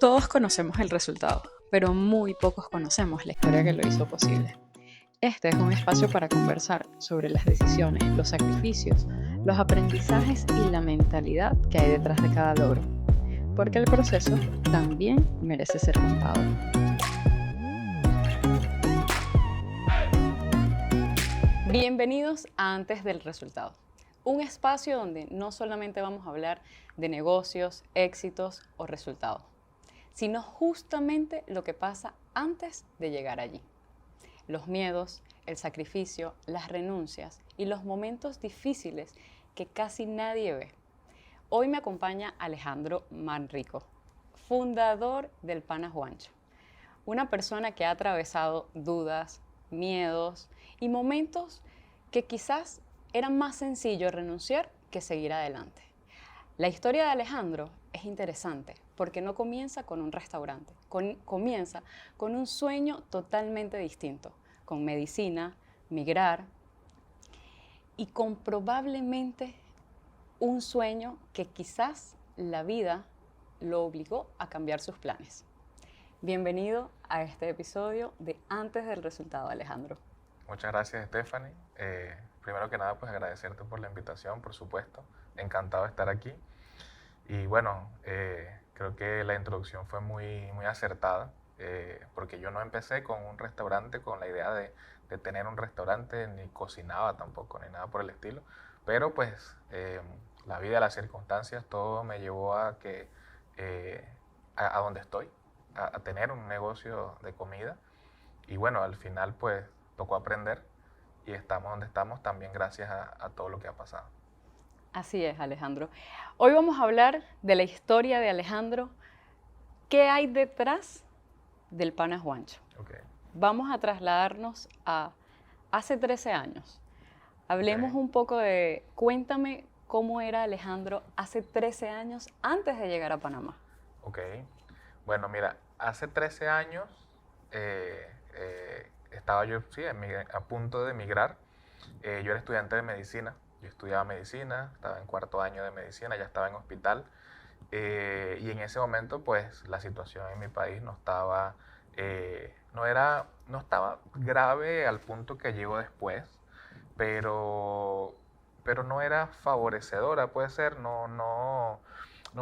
Todos conocemos el resultado, pero muy pocos conocemos la historia que lo hizo posible. Este es un espacio para conversar sobre las decisiones, los sacrificios, los aprendizajes y la mentalidad que hay detrás de cada logro, porque el proceso también merece ser contado. Bienvenidos a Antes del Resultado, un espacio donde no solamente vamos a hablar de negocios, éxitos o resultados, sino justamente lo que pasa antes de llegar allí. Los miedos, el sacrificio, las renuncias y los momentos difíciles que casi nadie ve. Hoy me acompaña Alejandro Manrico, fundador del Pana Juancho, una persona que ha atravesado dudas, miedos y momentos que quizás eran más sencillo renunciar que seguir adelante. La historia de Alejandro es interesante porque no comienza con un restaurante, comienza con un sueño totalmente distinto, con medicina, migrar y con probablemente un sueño que quizás la vida lo obligó a cambiar sus planes. Bienvenido a este episodio de Antes del Resultado, Alejandro. Muchas gracias, Stephanie. Primero que nada, pues agradecerte por la invitación, por supuesto. Encantado de estar aquí. Y bueno, creo que la introducción fue muy acertada, porque yo no empecé con un restaurante, con la idea de tener un restaurante, ni cocinaba tampoco, ni nada por el estilo. Pero pues la vida, las circunstancias, todo me llevó a que a donde estoy, a tener un negocio de comida. Y bueno, al final pues tocó aprender y estamos donde estamos también gracias a todo lo que ha pasado. Así es, Alejandro. Hoy vamos a hablar de la historia de Alejandro. ¿Qué hay detrás del Pana Juancho? Okay. Vamos a trasladarnos a hace 13 años. Hablemos Okay. un poco de, cuéntame cómo era Alejandro hace 13 años antes de llegar a Panamá. Ok. Bueno, mira, hace 13 años estaba yo sí, a punto de emigrar. Yo era estudiante de medicina. Yo estudiaba medicina, estaba en cuarto año de medicina, ya estaba en hospital. Y en ese momento, pues, la situación en mi país no estaba, no estaba grave al punto que llegó después, pero, pero no era favorecedora, puede ser, no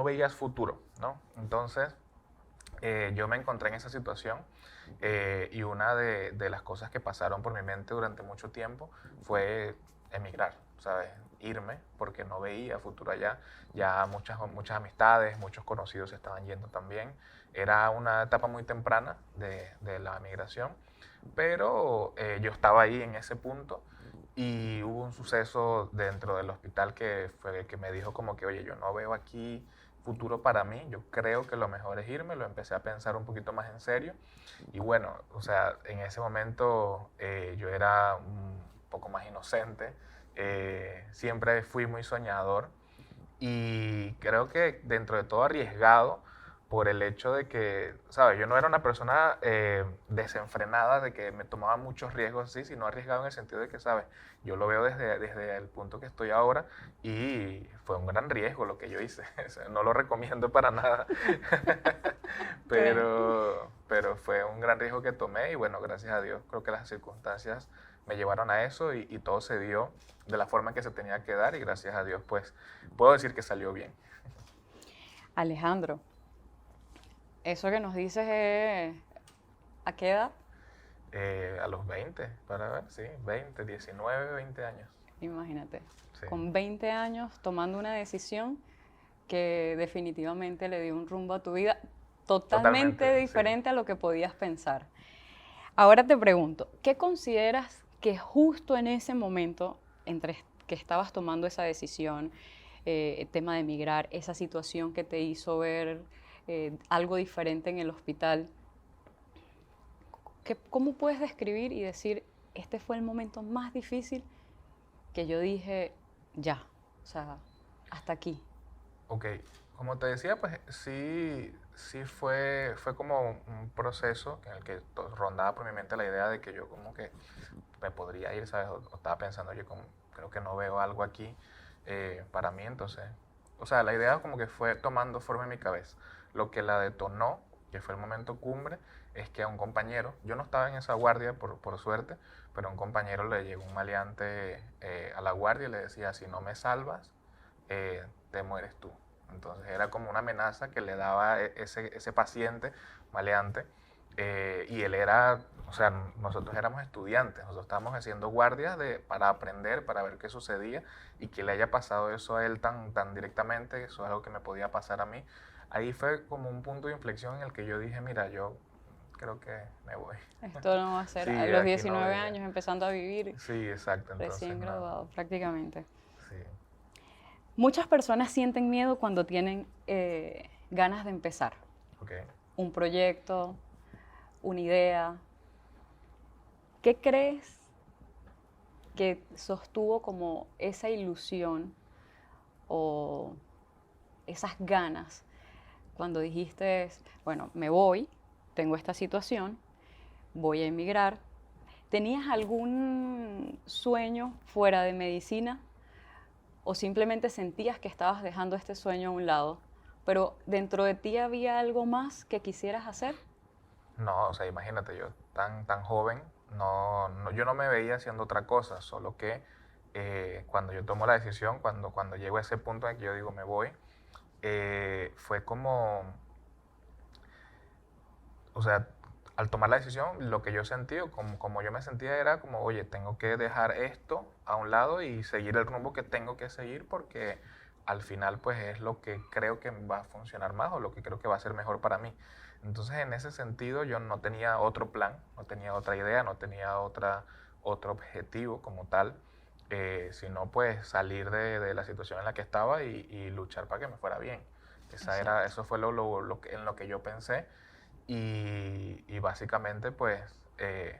veías futuro, ¿no? Entonces, yo me encontré en esa situación y una de las cosas que pasaron por mi mente durante mucho tiempo fue emigrar, ¿sabes? Irme porque no veía futuro allá. Ya muchas amistades, muchos conocidos se estaban yendo también. Era una etapa muy temprana de la migración, pero yo estaba ahí en ese punto y hubo un suceso dentro del hospital que fue el que me dijo como que, oye, yo no veo aquí futuro para mí, yo creo que lo mejor es irme, lo empecé a pensar un poquito más en serio y bueno, o sea, en ese momento yo era un poco más inocente, siempre fui muy soñador y creo que dentro de todo arriesgado por el hecho de que, ¿sabes? Yo no era una persona desenfrenada, de que me tomaba muchos riesgos así, sino arriesgado en el sentido de que, ¿sabes? Yo lo veo desde el punto que estoy ahora y fue un gran riesgo lo que yo hice. O sea, no lo recomiendo para nada, pero fue un gran riesgo que tomé y bueno, gracias a Dios creo que las circunstancias me llevaron a eso y todo se dio de la forma que se tenía que dar y gracias a Dios pues puedo decir que salió bien. Alejandro, eso que nos dices es, ¿a qué edad? A los 20, para ver, sí, 20, 19, 20 años. Imagínate, Sí. con 20 años tomando una decisión que definitivamente le dio un rumbo a tu vida totalmente diferente a lo que podías pensar. Ahora te pregunto, ¿qué consideras que justo en ese momento, entre que estabas tomando esa decisión, el tema de emigrar, esa situación que te hizo ver algo diferente en el hospital, ¿cómo puedes describir y decir, este fue el momento más difícil que yo dije, ya, o sea, hasta aquí? Ok, como te decía, pues sí fue como un proceso en el que rondaba por mi mente la idea de que yo como que me podría ir, ¿sabes? O estaba pensando, yo como, creo que no veo algo aquí para mí, entonces, o sea, la idea como que fue tomando forma en mi cabeza. Lo que la detonó que fue el momento cumbre, es que a un compañero, yo no estaba en esa guardia por suerte, pero a un compañero le llegó un maleante a la guardia y le decía, si no me salvas, te mueres tú. Entonces era como una amenaza que le daba ese paciente maleante, y él era, o sea, nosotros éramos estudiantes, nosotros estábamos haciendo guardias para aprender, para ver qué sucedía, y que le haya pasado eso a él tan directamente, eso es algo que me podía pasar a mí. Ahí fue como un punto de inflexión en el que yo dije, mira, yo creo que me voy. Esto no va a ser Sí, a los aquí no 19 veía. años empezando a vivir, Sí, exacto, entonces recién no. graduado prácticamente. Sí, Muchas personas sienten miedo cuando tienen ganas de empezar ok. un proyecto, una idea. ¿Qué crees que sostuvo como esa ilusión o esas ganas cuando dijiste, bueno, me voy, tengo esta situación, voy a emigrar? ¿Tenías algún sueño fuera de medicina o simplemente sentías que estabas dejando este sueño a un lado, pero dentro de ti había algo más que quisieras hacer? No, o sea, imagínate, yo tan joven, yo no me veía haciendo otra cosa, solo que cuando yo tomo la decisión, cuando llego a ese punto en que yo digo me voy, fue como, o sea, al tomar la decisión, lo que yo sentí, o como yo me sentía era como, oye, tengo que dejar esto a un lado y seguir el rumbo que tengo que seguir porque al final pues es lo que creo que va a funcionar más o lo que creo que va a ser mejor para mí. Entonces en ese sentido yo no tenía otro plan, no tenía otra idea, no tenía otro objetivo como tal, sino pues salir de la situación en la que estaba y luchar para que me fuera bien. Exacto. Eso fue en lo que yo pensé y básicamente pues eh,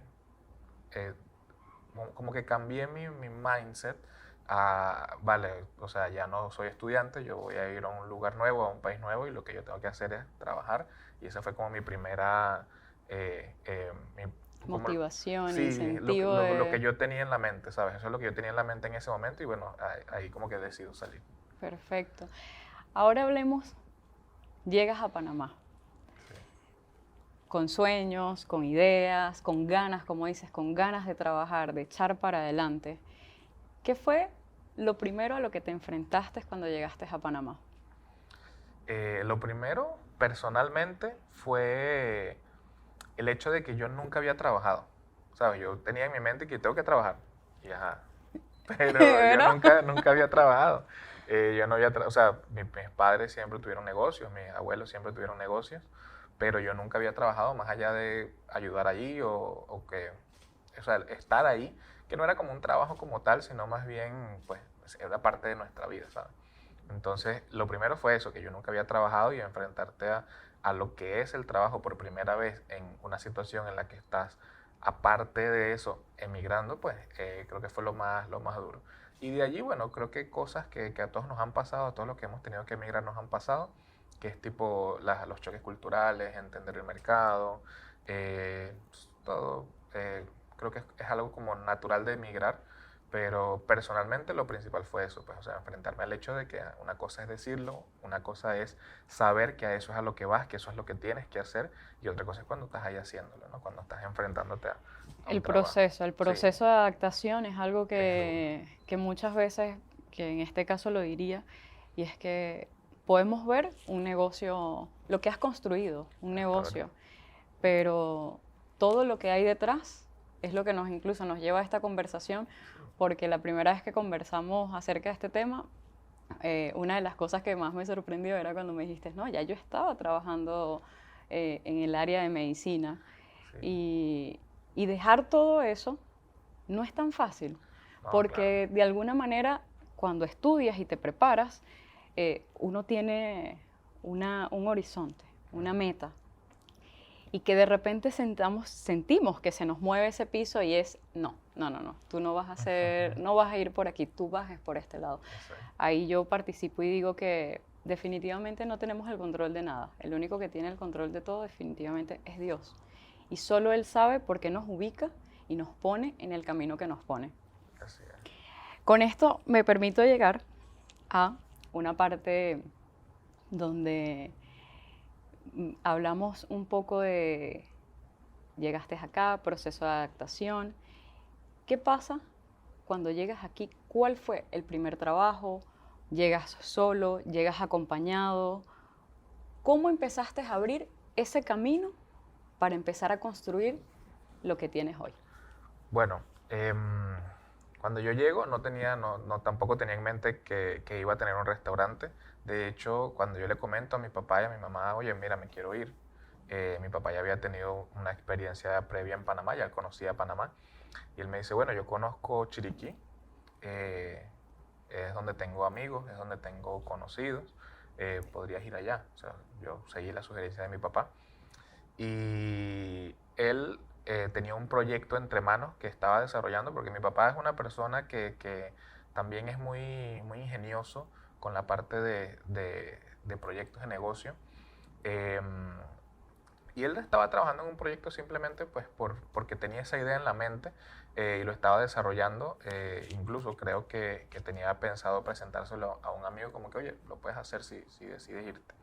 como que cambié mi mindset a, vale, o sea, ya no soy estudiante, yo voy a ir a un lugar nuevo, a un país nuevo y lo que yo tengo que hacer es trabajar y esa fue como mi primera, como, Motivación, sí, incentivo lo que de... yo tenía en la mente, ¿sabes? Eso es lo que yo tenía en la mente en ese momento y bueno, ahí como que decido salir. Perfecto. Ahora hablemos, llegas a Panamá Sí. con sueños, con ideas, con ganas, como dices, con ganas de trabajar, de echar para adelante. ¿Qué fue lo primero a lo que te enfrentaste cuando llegaste a Panamá? Lo primero, personalmente, fue el hecho de que yo nunca había trabajado. ¿Sabes? Yo tenía en mi mente que tengo que trabajar. Y ajá. Pero yo ¿Verdad? nunca había trabajado. Yo no había, o sea, mis padres siempre tuvieron negocios, mis abuelos siempre tuvieron negocios, pero yo nunca había trabajado más allá de ayudar allí o que, o sea, estar ahí, que no era como un trabajo como tal, sino más bien, pues, era parte de nuestra vida, ¿sabes? Entonces, lo primero fue eso, que yo nunca había trabajado y enfrentarte a lo que es el trabajo por primera vez en una situación en la que estás, aparte de eso, emigrando, pues creo que fue lo más duro. Y de allí, bueno, creo que cosas que a todos nos han pasado, a todos los que hemos tenido que emigrar nos han pasado, que es tipo los choques culturales, entender el mercado, todo, creo que es algo como natural de emigrar, pero personalmente lo principal fue eso, pues, o sea, enfrentarme al hecho de que una cosa es decirlo, una cosa es saber que a eso es a lo que vas, que eso es lo que tienes que hacer, y otra cosa es cuando estás ahí haciéndolo, ¿no? Cuando estás enfrentándote a un trabajo. El Sí, proceso de adaptación es algo es duro. que muchas veces, que en este caso lo diría, y es que podemos ver un negocio, lo que has construido, un Es correcto. negocio, pero todo lo que hay detrás es lo que nos incluso nos lleva a esta conversación, porque la primera vez que conversamos acerca de este tema, una de las cosas que más me sorprendió era cuando me dijiste, no, ya yo estaba trabajando en el área de medicina Sí, y, y dejar todo eso no es tan fácil, no, claro. porque de alguna manera cuando estudias y te preparas, uno tiene un horizonte, una Ujú. meta, y que de repente sentimos que se nos mueve ese piso y es, no, tú no vas a hacer, no vas a ir por aquí, tú vas por este lado. Exacto. Ahí yo participo y digo que definitivamente no tenemos el control de nada. El único que tiene el control de todo definitivamente es Dios. Y solo Él sabe por qué nos ubica y nos pone en el camino que nos pone. Así es. Con esto me permito llegar a una parte donde Hablamos un poco de, llegaste acá, proceso de adaptación. ¿Qué pasa cuando llegas aquí? ¿Cuál fue el primer trabajo? ¿Llegas solo? ¿Llegas acompañado? ¿Cómo empezaste a abrir ese camino para empezar a construir lo que tienes hoy? Bueno, cuando yo llego tampoco tenía en mente que iba a tener un restaurante. De hecho, cuando yo le comento a mi papá y a mi mamá, oye, mira, me quiero ir. Mi papá ya había tenido una experiencia previa en Panamá, ya conocía Panamá. Y él me dice, bueno, yo conozco Chiriquí, eh, es donde tengo amigos, es donde tengo conocidos, podrías ir allá. O sea, yo seguí la sugerencia de mi papá. Y él tenía un proyecto entre manos que estaba desarrollando, porque mi papá es una persona que también es muy ingenioso con la parte de proyectos de negocio. Em, y él estaba trabajando en un proyecto simplemente pues porque tenía esa idea en la mente y lo estaba desarrollando. Incluso creo que tenía pensado presentárselo a un amigo como que, oye, lo puedes hacer si decides irte.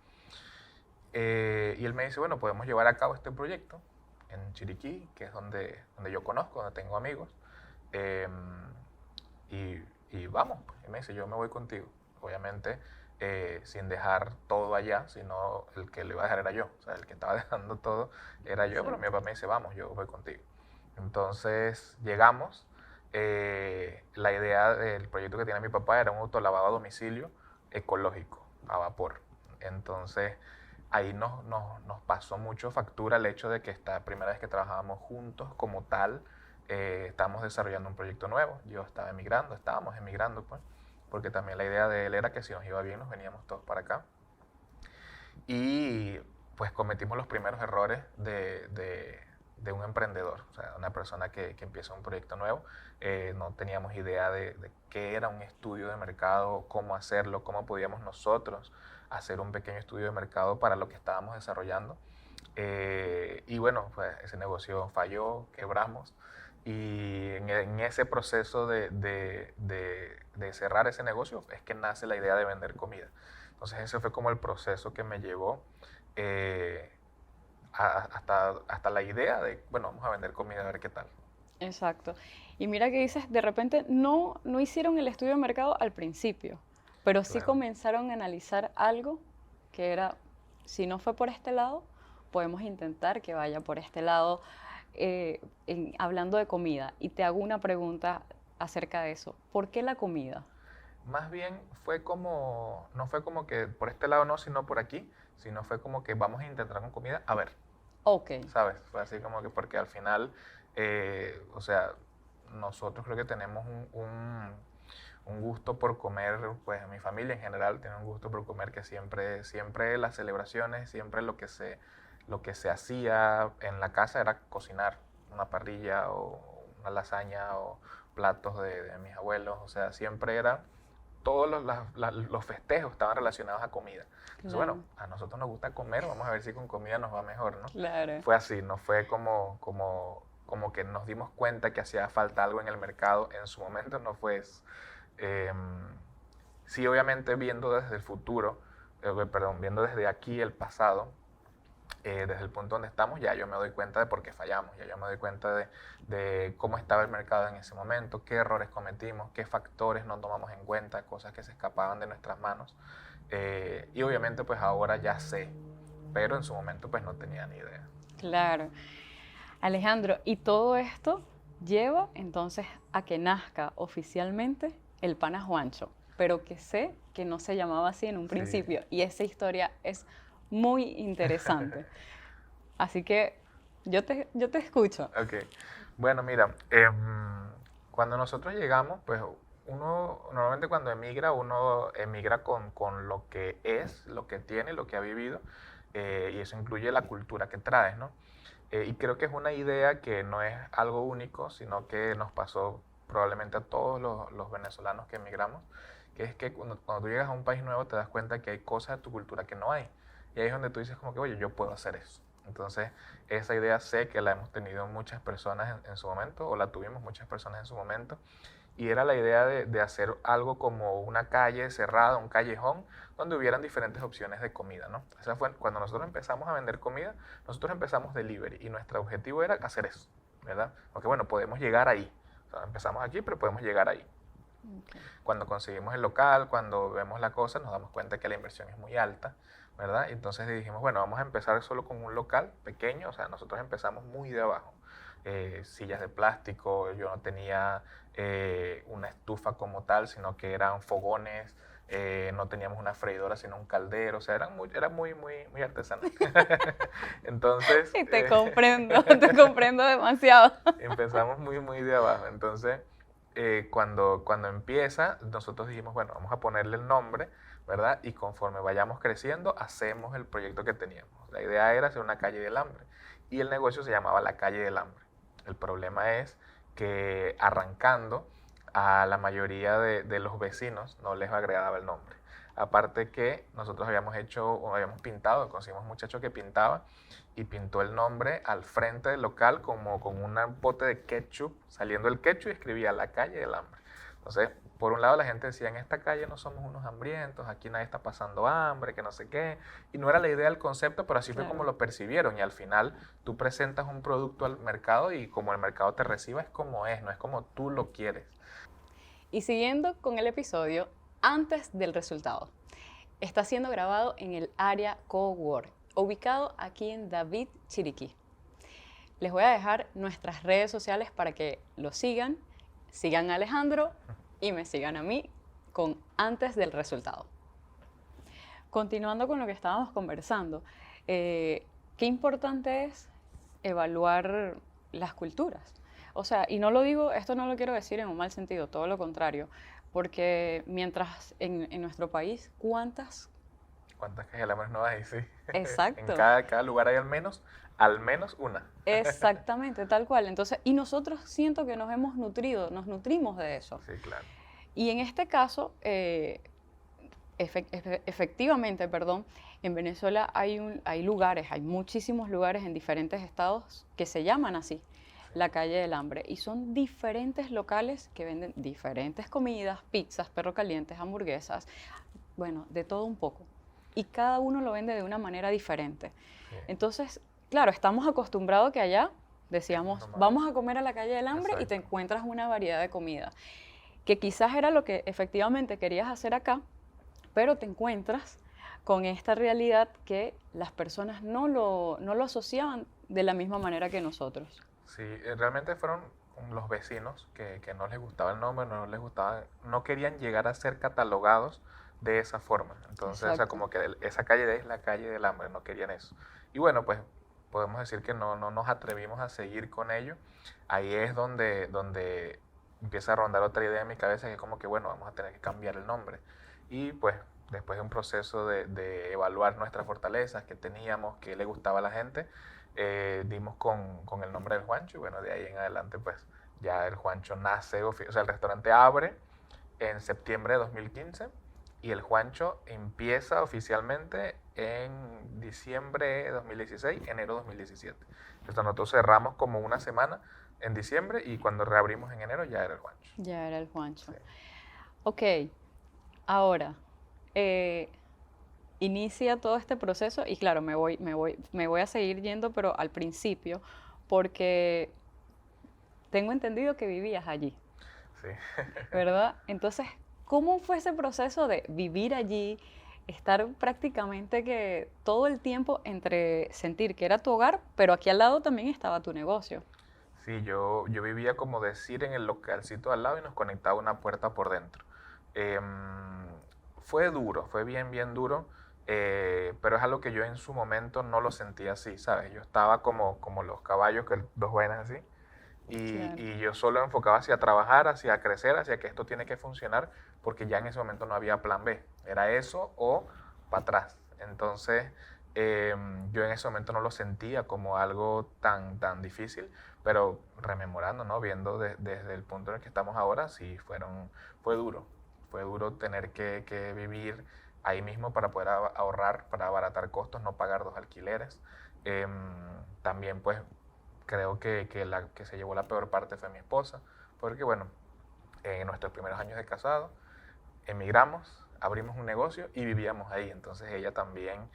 Y él me dice, bueno, podemos llevar a cabo este proyecto en Chiriquí, que es donde yo conozco, donde tengo amigos. Eh, y vamos, pues. Y me dice, yo me voy contigo. Obviamente, sin dejar todo allá, sino el que lo iba a dejar era yo. O sea, el que estaba dejando todo era yo, pero mi Exacto. papá me dice, vamos, yo voy contigo. Entonces llegamos. La idea del proyecto que tiene mi papá era un autolavado a domicilio ecológico, a vapor. Entonces, ahí nos pasó mucho factura el hecho de que esta primera vez que trabajábamos juntos como tal, estábamos desarrollando un proyecto nuevo. Yo estaba emigrando, estábamos emigrando, pues, porque también la idea de él era que si nos iba bien nos veníamos todos para acá. Y pues cometimos los primeros errores de un emprendedor, o sea, una persona que empieza un proyecto nuevo. No teníamos idea de qué era un estudio de mercado, cómo hacerlo, cómo podíamos nosotros hacer un pequeño estudio de mercado para lo que estábamos desarrollando. Y bueno, pues ese negocio falló, quebramos. Y en ese proceso de cerrar ese negocio es que nace la idea de vender comida. Entonces ese fue como el proceso que me llevó eh, hasta la idea de, bueno, vamos a vender comida a ver qué tal. Exacto. Y mira que dices, de repente no hicieron el estudio de mercado al principio, pero sí Claro. comenzaron a analizar algo que era, si no fue por este lado, podemos intentar que vaya por este lado, hablando de comida. Y te hago una pregunta acerca de eso. ¿Por qué la comida? Más bien fue como, no fue como que por este lado no, sino por aquí, sino fue como que vamos a intentar con comida, a ver, Ok, ¿sabes? Fue así como que porque al final, o sea, nosotros creo que tenemos un gusto por comer, pues mi familia en general tiene un gusto por comer que siempre las celebraciones, siempre lo que se hacía en la casa era cocinar una parrilla o una lasaña o platos de mis abuelos, o sea, siempre era todos los festejos estaban relacionados a comida. Entonces, bueno, claro, a nosotros nos gusta comer, vamos a ver si con comida nos va mejor, ¿no? claro. Fue así, no fue como que nos dimos cuenta que hacía falta algo en el mercado en su momento, no fue eso. Eh, sí, obviamente viendo desde el futuro, perdón, viendo desde aquí el pasado, desde el punto donde estamos, ya yo me doy cuenta de por qué fallamos, ya yo me doy cuenta de cómo estaba el mercado en ese momento, qué errores cometimos, qué factores no tomamos en cuenta, cosas que se escapaban de nuestras manos. Y obviamente pues ahora ya sé, pero en su momento pues no tenía ni idea. Claro. Alejandro, y todo esto lleva entonces a que nazca oficialmente el Pana Juancho, pero que sé que no se llamaba así en un Sí. principio y esa historia es muy interesante. Así que yo te escucho. Ok. Bueno, mira, cuando nosotros llegamos, pues uno normalmente cuando emigra, uno emigra con lo que es, lo que tiene, lo que ha vivido, y eso incluye la cultura que traes, ¿no? Y creo que es una idea que no es algo único, sino que nos pasó probablemente a todos los venezolanos que emigramos, que es que cuando tú llegas a un país nuevo te das cuenta que hay cosas de tu cultura que no hay. Y ahí es donde tú dices como que, oye, yo puedo hacer eso. Entonces, esa idea sé que la hemos tenido muchas personas en su momento, o la tuvimos muchas personas en su momento, y era la idea de hacer algo como una calle cerrada, un callejón, donde hubieran diferentes opciones de comida, ¿no? Esa fue cuando nosotros empezamos a vender comida, nosotros empezamos delivery y nuestro objetivo era hacer eso, ¿verdad? Porque bueno, podemos llegar ahí. O sea, empezamos aquí, pero podemos llegar ahí. Okay. Cuando conseguimos el local, cuando vemos la cosa, nos damos cuenta que la inversión es muy alta, ¿verdad? Entonces dijimos, bueno, vamos a empezar solo con un local pequeño, o sea, nosotros empezamos muy de abajo. Sillas de plástico, yo no tenía una estufa como tal, sino que eran fogones, no teníamos una freidora, sino un caldero, o sea, era muy artesanal. Entonces... Sí, te comprendo demasiado. empezamos muy de abajo, entonces cuando empieza, nosotros dijimos, bueno, vamos a ponerle el nombre, ¿verdad? Y conforme vayamos creciendo, hacemos el proyecto que teníamos. La idea era hacer una calle del hambre y el negocio se llamaba la calle del hambre. El problema es que arrancando, a la mayoría de los vecinos no les agradaba el nombre. Aparte que nosotros habíamos pintado, conseguimos un muchacho que pintaba y pintó el nombre al frente del local como con un bote de ketchup, saliendo el ketchup y escribía la calle del hambre. Entonces, por un lado la gente decía, en esta calle no somos unos hambrientos, aquí nadie está pasando hambre, que no sé qué. Y no era la idea del concepto, pero así fue como lo percibieron. Y al final tú presentas un producto al mercado y como el mercado te reciba es como es, no es como tú lo quieres. Y siguiendo con el episodio, antes del resultado, está siendo grabado en el área Cowork, ubicado aquí en David Chiriquí. Les voy a dejar nuestras redes sociales para que lo sigan a Alejandro y me sigan a mí con antes del resultado. Continuando con lo que estábamos conversando, qué importante es evaluar las culturas. O sea, y no lo digo, esto no lo quiero decir en un mal sentido, todo lo contrario, porque mientras en nuestro país, ¿cuántas cajas de hambre no hay? Sí. Exacto. En cada lugar hay al menos una. Exactamente, tal cual. Entonces, y nosotros siento que nos hemos nutrido, nos nutrimos de eso. Sí, claro. Y en este caso, efectivamente, en Venezuela hay lugares, hay muchísimos lugares en diferentes estados que se llaman así, la calle del hambre. Y son diferentes locales que venden diferentes comidas, pizzas, perro calientes, hamburguesas, bueno, de todo un poco. Y cada uno lo vende de una manera diferente. Sí. Entonces, claro, estamos acostumbrados que allá decíamos, vamos a comer a la calle del hambre. Exacto. Y te encuentras una variedad de comida, que quizás era lo que efectivamente querías hacer acá, pero te encuentras con esta realidad que las personas no lo asociaban de la misma manera que nosotros. Sí, realmente fueron los vecinos que no les gustaba el nombre, no querían llegar a ser catalogados de esa forma. Entonces, o sea, como que esa calle es la calle del hambre, no querían eso. Y bueno, pues podemos decir que no nos atrevimos a seguir con ello. Ahí es donde empieza a rondar otra idea en mi cabeza, que es como que, bueno, vamos a tener que cambiar el nombre. Y pues, después de un proceso de evaluar nuestras fortalezas, que teníamos, que le gustaba a la gente, dimos con el nombre del Juancho, y bueno, de ahí en adelante, pues, ya el Juancho nace, o sea, el restaurante abre en septiembre de 2015, y el Juancho empieza oficialmente en diciembre de 2016, enero de 2017. Entonces nosotros cerramos como una semana en diciembre y cuando reabrimos en enero ya era el Juancho. Ya era el Juancho. Sí. Ok, ahora, inicia todo este proceso y claro, me voy a seguir yendo, pero al principio, porque tengo entendido que vivías allí. Sí. ¿Verdad? Entonces, ¿cómo fue ese proceso de vivir allí, estar prácticamente que todo el tiempo entre sentir que era tu hogar, pero aquí al lado también estaba tu negocio? Sí, yo vivía como decir en el localcito al lado y nos conectaba una puerta por dentro. Fue duro, fue bien duro, pero es algo que yo en su momento no lo sentía así, ¿sabes? Yo estaba como los caballos, que dos vainas así. Y yo solo enfocaba hacia trabajar, hacia crecer, hacia que esto tiene que funcionar, porque ya en ese momento no había plan B. Era eso o para atrás. Entonces, yo en ese momento no lo sentía como algo tan difícil, pero rememorando, ¿no? Viendo desde el punto en el que estamos ahora, sí, fue duro. Fue duro tener que vivir ahí mismo para poder ahorrar, para abaratar costos, no pagar 2 alquileres. También, pues, creo que la que se llevó la peor parte fue mi esposa, porque bueno, en nuestros primeros años de casado, emigramos, abrimos un negocio y vivíamos ahí. Entonces ella también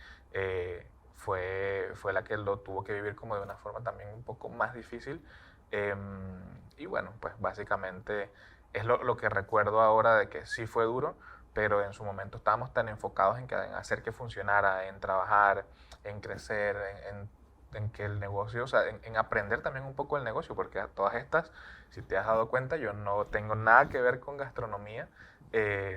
fue la que lo tuvo que vivir como de una forma también un poco más difícil. Y bueno, pues básicamente es lo que recuerdo ahora de que sí fue duro, pero en su momento estábamos tan enfocados en hacer que funcionara, en trabajar, en crecer, en que el negocio, o sea, en aprender también un poco el negocio, porque a todas estas, si te has dado cuenta, yo no tengo nada que ver con gastronomía,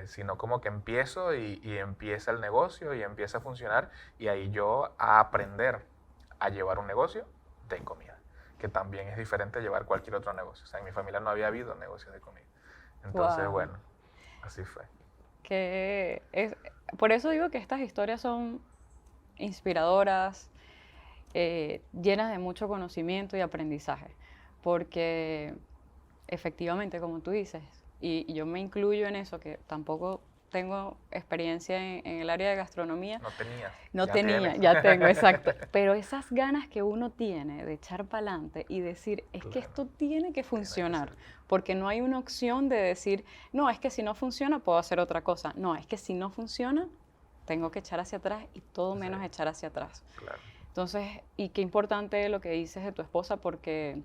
sino como que empiezo y empieza el negocio y empieza a funcionar y ahí yo a aprender a llevar un negocio de comida, que también es diferente a llevar cualquier otro negocio. O sea, en mi familia no había habido negocios de comida. Entonces, Wow. bueno, así fue. Por eso digo que estas historias son inspiradoras, llenas de mucho conocimiento y aprendizaje, porque efectivamente, como tú dices, y yo me incluyo en eso, que tampoco tengo experiencia en el área de gastronomía, No tenías, no ya tenía, tienes. ya tengo, exacto, pero esas ganas que uno tiene de echar para adelante y decir, es que Claro, esto tiene que tiene que funcionar, ser. porque no hay una opción de decir, no, es que si no funciona puedo hacer otra cosa, no, es que si no funciona tengo que echar hacia atrás y todo Sí, menos echar hacia atrás. claro, Entonces, y qué importante lo que dices de tu esposa, porque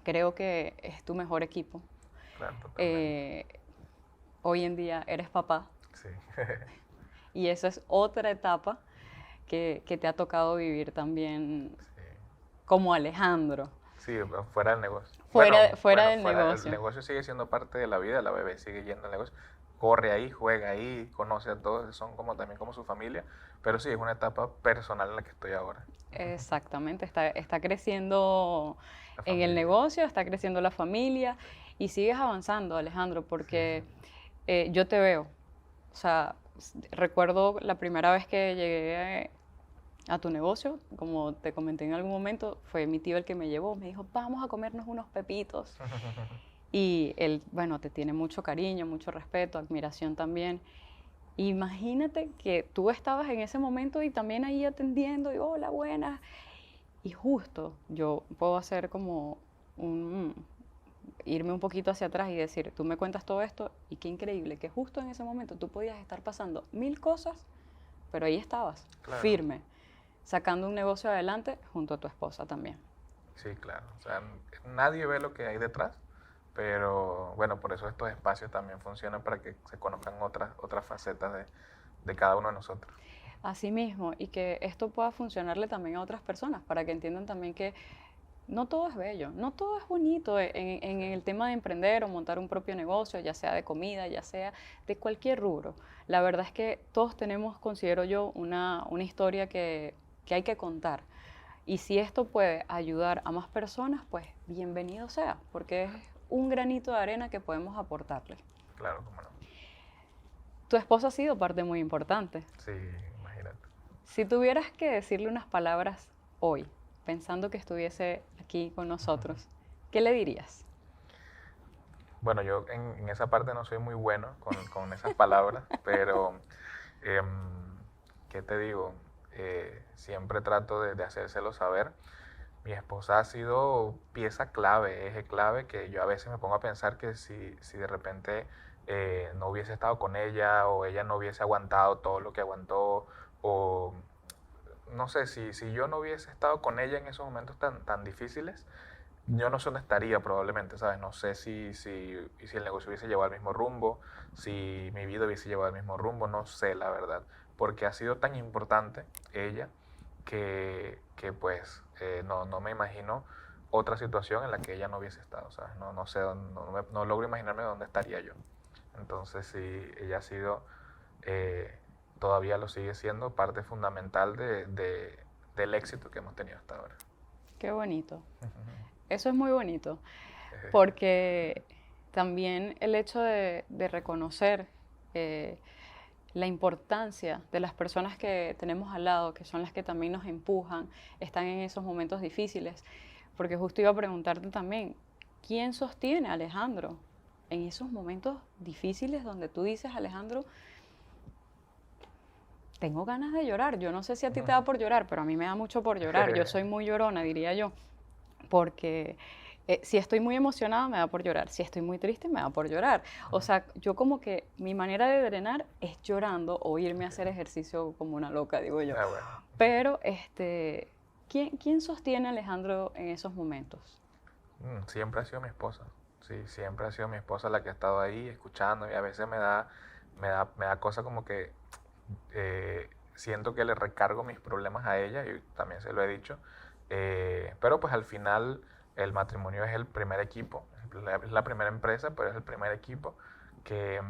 creo que es tu mejor equipo. claro, totalmente. Eh, Hoy en día eres papá Sí, y eso es otra etapa que te ha tocado vivir también sí. como Alejandro, Sí, fuera del negocio. Bueno, fuera bueno, del fuera, el negocio. negocio sigue siendo parte de la vida, la bebé sigue yendo al negocio, corre ahí, juega ahí, conoce a todos, son como también como su familia, pero sí, es una etapa personal en la que estoy ahora. Exactamente, está creciendo La en el familia. negocio, está creciendo la familia y sigues avanzando, Alejandro, Sí, sí, porque yo te veo. O sea, recuerdo la primera vez que llegué a tu negocio, como te comenté en algún momento, fue mi tío el que me llevó, me dijo, vamos a comernos unos pepitos. Y él, bueno, te tiene mucho cariño, mucho respeto, admiración también. Imagínate que tú estabas en ese momento y también ahí atendiendo y hola, buenas. Y justo yo puedo hacer como un, irme un poquito hacia atrás y decir, tú me cuentas todo esto y qué increíble que justo en ese momento tú podías estar pasando mil cosas, pero ahí estabas, claro, firme, sacando un negocio adelante junto a tu esposa también. sí, claro. O sea, nadie ve lo que hay detrás, pero bueno, por eso estos espacios también funcionan para que se conozcan otras facetas de cada uno de nosotros. Así mismo, y que esto pueda funcionarle también a otras personas, para que entiendan también que no todo es bello, no todo es bonito en Sí, el tema de emprender o montar un propio negocio, ya sea de comida, ya sea de cualquier rubro. La verdad es que todos tenemos, considero yo, una historia que hay que contar. Y si esto puede ayudar a más personas, pues bienvenido sea, porque es un granito de arena que podemos aportarle. claro, cómo no. Tu esposa ha sido parte muy importante. Sí, imagínate. Si tuvieras que decirle unas palabras hoy, pensando que estuviese aquí con nosotros, ¿qué le dirías? Bueno, yo en esa parte no soy muy bueno con esas palabras, pero em, ¿qué te digo? Siempre trato de hacérselo saber. Mi esposa ha sido pieza clave, eje clave, que yo a veces me pongo a pensar que si de repente no hubiese estado con ella o ella no hubiese aguantado todo lo que aguantó o no sé, si yo no hubiese estado con ella en esos momentos tan difíciles, yo no sé dónde estaría probablemente, ¿sabes? No sé si el negocio hubiese llevado el mismo rumbo, si mi vida hubiese llevado el mismo rumbo, no sé la verdad, porque ha sido tan importante ella que pues no me imagino otra situación en la que ella no hubiese estado, ¿sabes? No sé, no logro imaginarme dónde estaría yo. Entonces sí, ella ha sido, eh, todavía lo sigue siendo, parte fundamental del éxito que hemos tenido hasta ahora. Qué bonito. Eso es muy bonito, porque también el hecho de reconocer eh, la importancia de las personas que tenemos al lado, que son las que también nos empujan, están en esos momentos difíciles. Porque justo iba a preguntarte también, ¿quién sostiene a Alejandro en esos momentos difíciles donde tú dices, Alejandro, tengo ganas de llorar? Yo no sé si a ti te da por llorar, pero a mí me da mucho por llorar. Yo soy muy llorona, diría yo, porque Si estoy muy emocionada, me da por llorar. Si estoy muy triste, me da por llorar. O sea, yo como que mi manera de drenar es llorando o irme a hacer ejercicio como una loca, digo yo. Ah, bueno. Pero, ¿quién sostiene a Alejandro en esos momentos? Siempre ha sido mi esposa. Sí, siempre ha sido mi esposa la que ha estado ahí escuchando y a veces me da cosa como que siento que le recargo mis problemas a ella y también se lo he dicho. Pero pues al final el matrimonio es el primer equipo, es la primera empresa, pero es el primer equipo que,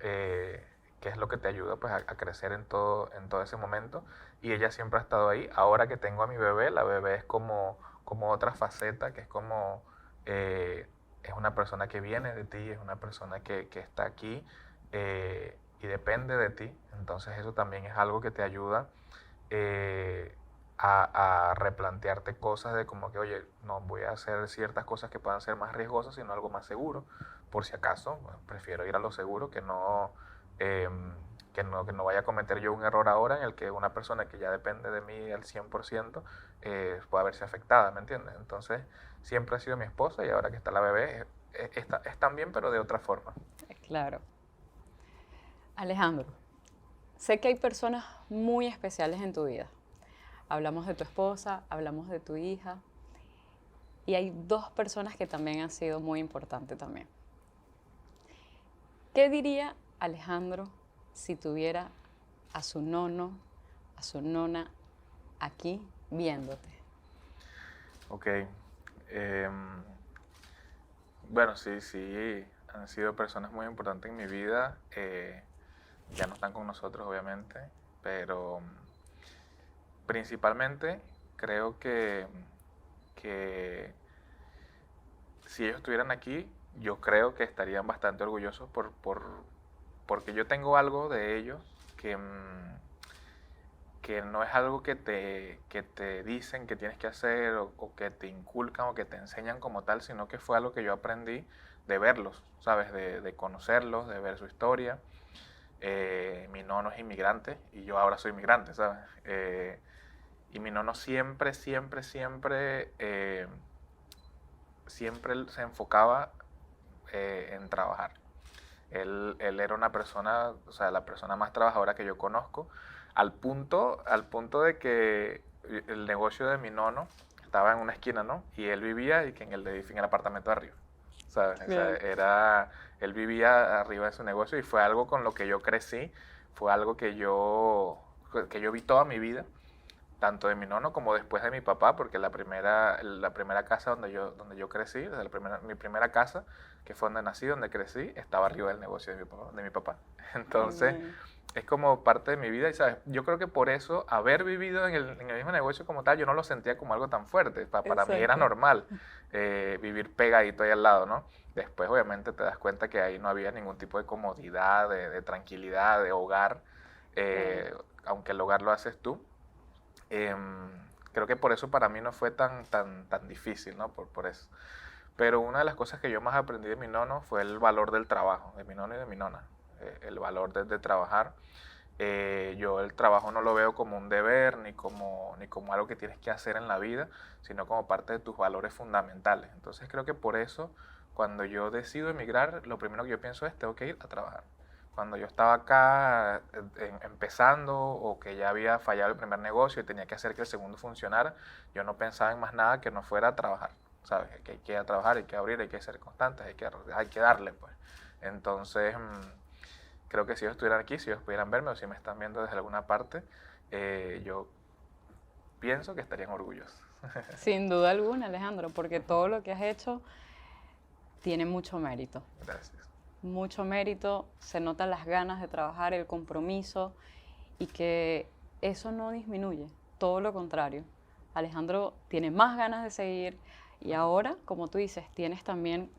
eh, que es lo que te ayuda pues a crecer en todo ese momento. Y ella siempre ha estado ahí. Ahora que tengo a mi bebé, la bebé es como otra faceta, que es como, es una persona que viene de ti, es una persona que está aquí y depende de ti. Entonces eso también es algo que te ayuda eh, a replantearte cosas de como que, oye, no voy a hacer ciertas cosas que puedan ser más riesgosas, sino algo más seguro. Por si acaso, bueno, prefiero ir a lo seguro em, que no vaya a cometer yo un error ahora en el que una persona que ya depende de mí al 100% pueda verse afectada, ¿me entiendes? Entonces, siempre ha sido mi esposa y ahora que está la bebé, es también, pero de otra forma. Claro. Alejandro, sé que hay personas muy especiales en tu vida. Hablamos de tu esposa, hablamos de tu hija y hay dos personas que también han sido muy importantes también. ¿Qué diría Alejandro si tuviera a su nono, a su nona aquí viéndote? Ok. Bueno, sí, sí, han sido personas muy importantes en mi vida. Ya no están con nosotros, obviamente, pero principalmente creo que si ellos estuvieran aquí, yo creo que estarían bastante orgullosos porque yo tengo algo de ellos que, que no es algo que te dicen que tienes que hacer o que te inculcan o que te enseñan como tal, sino que fue algo que yo aprendí de verlos, ¿sabes? De conocerlos, de ver su historia. Mi nono es inmigrante y yo ahora soy inmigrante, ¿sabes? Y mi nono siempre se enfocaba en trabajar. Él era una persona, o sea, la persona más trabajadora que yo conozco, al punto de que el negocio de mi nono estaba en una esquina, ¿no? Y él vivía y que en el apartamento de arriba, ¿sabes? O sea, él vivía arriba de su negocio y fue algo con lo que yo crecí, fue algo que yo vi toda mi vida tanto de mi nono como después de mi papá, porque la primera casa donde yo crecí, mi primera casa, que fue donde nací, donde crecí, estaba arriba del negocio de mi papá. Entonces, Amén. es como parte de mi vida y, ¿sabes? Yo creo que por eso, haber vivido en el mismo negocio como tal, yo no lo sentía como algo tan fuerte. Para mí era Exacto. normal vivir pegadito ahí al lado, ¿no? Después, obviamente, te das cuenta que ahí no había ningún tipo de comodidad, de tranquilidad, de hogar, Claro. aunque el hogar lo haces tú. Creo que por eso para mí no fue tan difícil, ¿no? Por eso. Pero una de las cosas que yo más aprendí de mi nono fue el valor del trabajo, de mi nono y de mi nona. El valor de trabajar. Yo el trabajo no lo veo como un deber ni como algo que tienes que hacer en la vida, sino como parte de tus valores fundamentales. Entonces creo que por eso cuando yo decido emigrar, lo primero que yo pienso es tengo que ir a trabajar. Cuando yo estaba acá empezando o que ya había fallado el primer negocio y tenía que hacer que el segundo funcionara, yo no pensaba en más nada que no fuera a trabajar, ¿sabes? Que hay que ir a trabajar, hay que abrir, hay que ser constantes, hay que darle, pues. Entonces, creo que si ellos estuvieran aquí, si ellos pudieran verme o si me están viendo desde alguna parte, yo pienso que estarían orgullosos. Sin duda alguna, Alejandro, porque todo lo que has hecho tiene mucho mérito. Gracias. Mucho mérito, se notan las ganas de trabajar, el compromiso y que eso no disminuye, todo lo contrario. Alejandro tiene más ganas de seguir y ahora, como tú dices, tienes también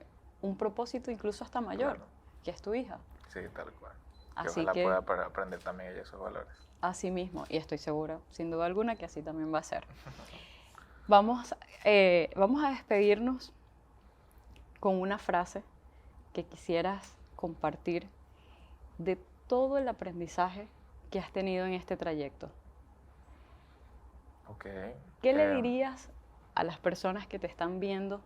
un propósito incluso hasta mayor, Claro, que es tu hija. sí, tal cual. Que Así ojalá que, pueda aprender también ella esos valores. así mismo, y estoy segura, sin duda alguna, que así también va a ser. Vamos a despedirnos con una frase que quisieras compartir de todo el aprendizaje que has tenido en este trayecto. Ok. ¿Qué le dirías a las personas que te están viendo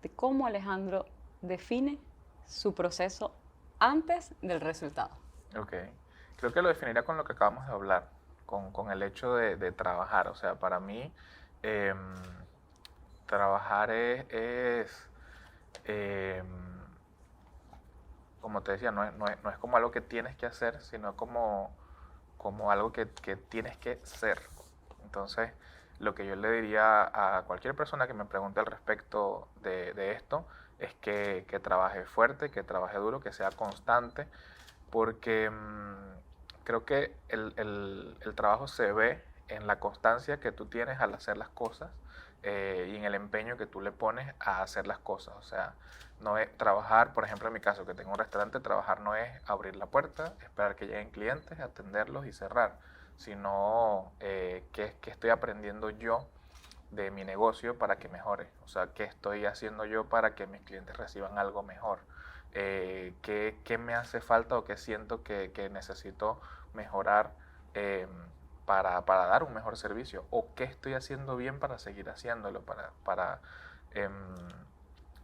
de cómo Alejandro define su proceso antes del resultado. Ok. Creo que lo definiría con lo que acabamos de hablar, con el hecho de trabajar. O sea, para mí, em, trabajar em, como te decía, no es como algo que tienes que hacer, sino como algo que tienes que ser. Entonces, lo que yo le diría a cualquier persona que me pregunte al respecto de esto es que trabaje fuerte, que trabaje duro, que sea constante, porque creo que el trabajo se ve en la constancia que tú tienes al hacer las cosas y en el empeño que tú le pones a hacer las cosas. O sea, no es trabajar, por ejemplo, en mi caso, que tengo un restaurante, trabajar no es abrir la puerta, esperar que lleguen clientes, atenderlos y cerrar, sino qué estoy aprendiendo yo de mi negocio para que mejore. O sea, qué estoy haciendo yo para que mis clientes reciban algo mejor. Qué me hace falta o qué siento que necesito mejorar para dar un mejor servicio, o qué estoy haciendo bien para seguir haciéndolo, em,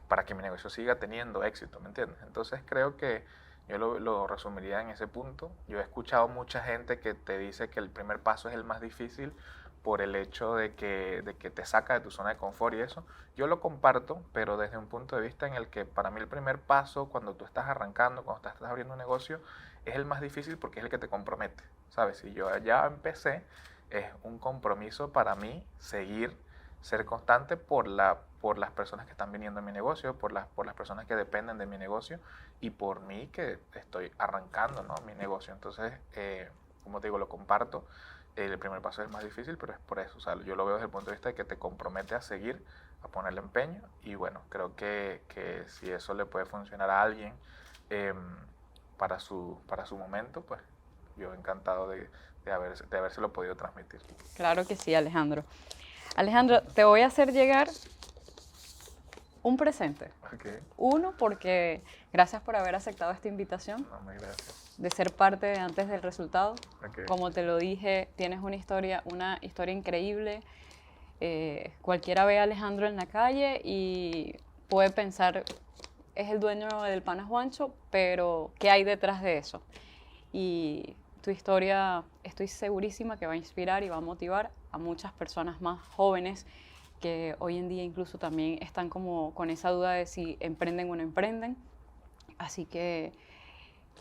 para que mi negocio siga teniendo éxito, ¿me entiendes? Entonces creo que yo lo resumiría en ese punto. Yo he escuchado mucha gente que te dice que el primer paso es el más difícil por el hecho de que te saca de tu zona de confort y eso. Yo lo comparto, pero desde un punto de vista en el que para mí el primer paso cuando tú estás arrancando, cuando estás abriendo un negocio, es el más difícil porque es el que te compromete, ¿sabes? Si yo ya empecé, es un compromiso para mí seguir, ser constante por las personas que están viniendo a mi negocio, por las personas que dependen de mi negocio y por mí que estoy arrancando, ¿no?, mi negocio. Entonces, como te digo, lo comparto. El primer paso es el más difícil, pero es por eso. O sea, yo lo veo desde el punto de vista de que te compromete a seguir, a ponerle empeño. Y bueno, creo que si eso le puede funcionar a alguien eh, para su momento, pues yo encantado de habérselo podido transmitir. Claro que sí, Alejandro. Alejandro, te voy a hacer llegar un presente. Okay. Uno, porque gracias por haber aceptado esta invitación. No, muy gracias. De ser parte de antes del resultado. Okay. Como te lo dije, tienes una historia increíble. Cualquiera ve a Alejandro en la calle y puede pensar, es el dueño del Pana Juancho, pero ¿qué hay detrás de eso? Y tu historia estoy segurísima que va a inspirar y va a motivar a muchas personas más jóvenes que hoy en día incluso también están como con esa duda de si emprenden o no emprenden. Así que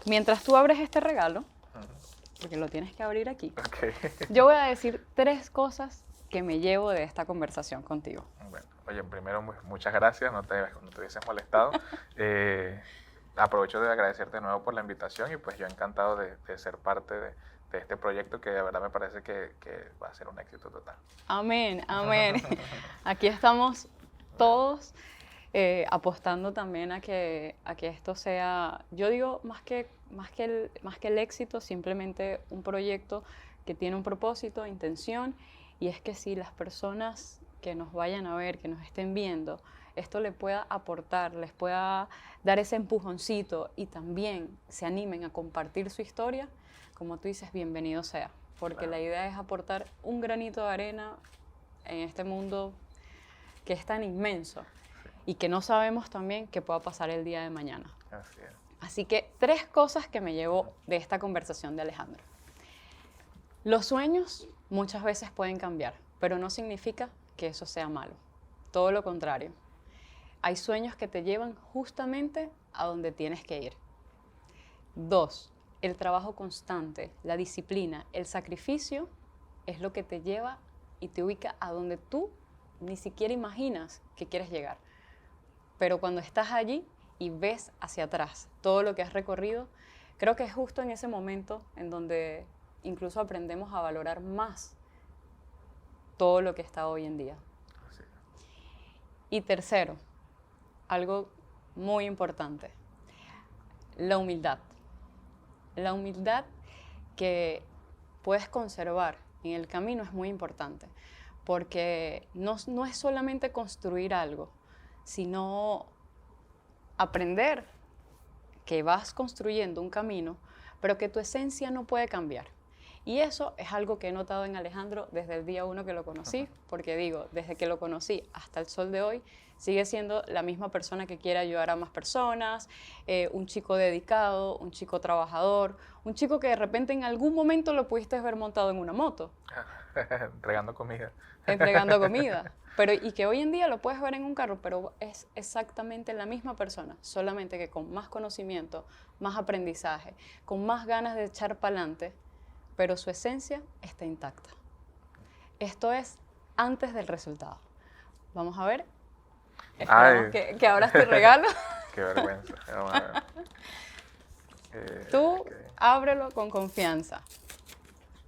mientras tú abres este regalo, porque lo tienes que abrir aquí, Okay. yo voy a decir 3 cosas que me llevo de esta conversación contigo. Bueno, oye, primero muchas gracias, no te hubieses molestado. Aprovecho de agradecerte de nuevo por la invitación y pues yo encantado de ser parte de este proyecto que de verdad me parece que va a ser un éxito total. Amén, amén. Aquí estamos todos apostando también a que esto sea, yo digo, más que el éxito, simplemente un proyecto que tiene un propósito, intención, y es que si las personas que nos vayan a ver, que nos estén viendo, esto le pueda aportar, les pueda dar ese empujoncito y también se animen a compartir su historia, como tú dices, bienvenido sea, porque Claro. la idea es aportar un granito de arena en este mundo que es tan inmenso y que no sabemos también qué pueda pasar el día de mañana. Así es. Así que 3 cosas que me llevo de esta conversación de Alejandro. Los sueños muchas veces pueden cambiar, pero no significa que eso sea malo. Todo lo contrario. Hay sueños que te llevan justamente a donde tienes que ir. 2, el trabajo constante, la disciplina, el sacrificio es lo que te lleva y te ubica a donde tú ni siquiera imaginas que quieres llegar. Pero cuando estás allí y ves hacia atrás todo lo que has recorrido, creo que es justo en ese momento en donde incluso aprendemos a valorar más todo lo que está hoy en día. Así es. Y tercero, algo muy importante, la humildad. La humildad que puedes conservar en el camino es muy importante, porque no es solamente construir algo, sino aprender que vas construyendo un camino, pero que tu esencia no puede cambiar Y eso es algo que he notado en Alejandro desde el día 1 que lo conocí, porque digo, desde que lo conocí hasta el sol de hoy, sigue siendo la misma persona que quiere ayudar a más personas, un chico dedicado, un chico trabajador, un chico que de repente en algún momento lo pudiste ver montado en una moto. Entregando comida. Entregando comida. Pero, y que hoy en día lo puedes ver en un carro, pero es exactamente la misma persona, solamente que con más conocimiento, más aprendizaje, con más ganas de echar para adelante, pero su esencia está intacta. Esto es antes del resultado. Vamos a ver. Esperamos que abras tu regalo. Qué vergüenza. Vamos a ver. Tú Ok. ábrelo con confianza.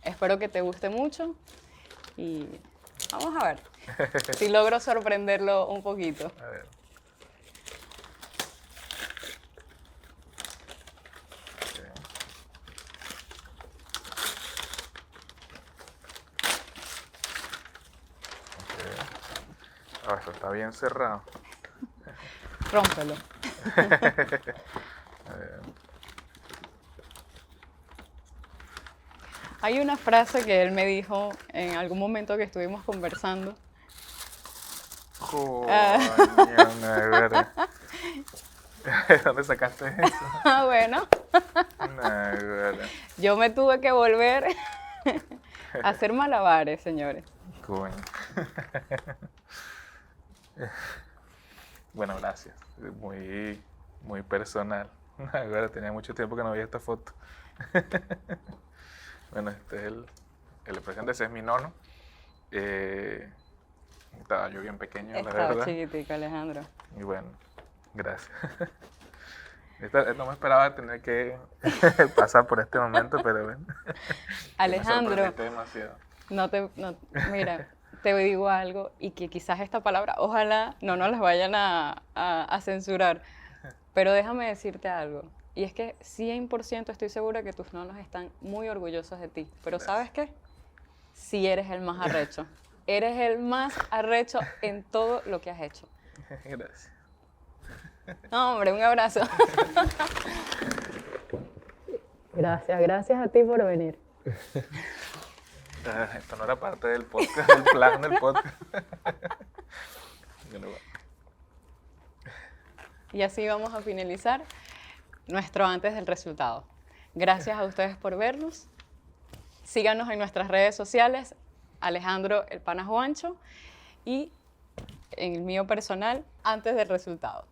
Espero que te guste mucho y vamos a ver si logro sorprenderlo un poquito. A ver. Ok. Eso está bien cerrado. Rómpelo. A ver. Hay una frase que él me dijo en algún momento que estuvimos conversando. Coño, no, de verdad. ¿Dónde sacaste eso? Ah, bueno, No, de verdad. yo me tuve que volver a hacer malabares, señores. Coño. Bueno, gracias. Muy, muy personal. De verdad, tenía mucho tiempo que no veía esta foto. Bueno, este es el presente, ese es mi nono. Estaba yo bien pequeño, la Estaba verdad. chiquitico, Alejandro. Y bueno, gracias. No me esperaba tener que pasar por este momento, pero bueno. Alejandro, Me sorprendiste demasiado. mira, te digo algo y que quizás esta palabra, ojalá no nos las vayan a censurar, pero déjame decirte algo. Y es que 100% estoy segura que tus nonos están muy orgullosos de ti. Pero ¿sabes qué? Sí eres el más arrecho. Eres el más arrecho en todo lo que has hecho. Gracias. No, hombre, un abrazo. Gracias a ti por venir. Esto no era parte del podcast, del plan del podcast. Bueno, Y así vamos a finalizar nuestro antes del resultado. Gracias a ustedes por vernos. Síganos en nuestras redes sociales, Alejandro el Pana Juancho, y en el mío personal, antes del resultado.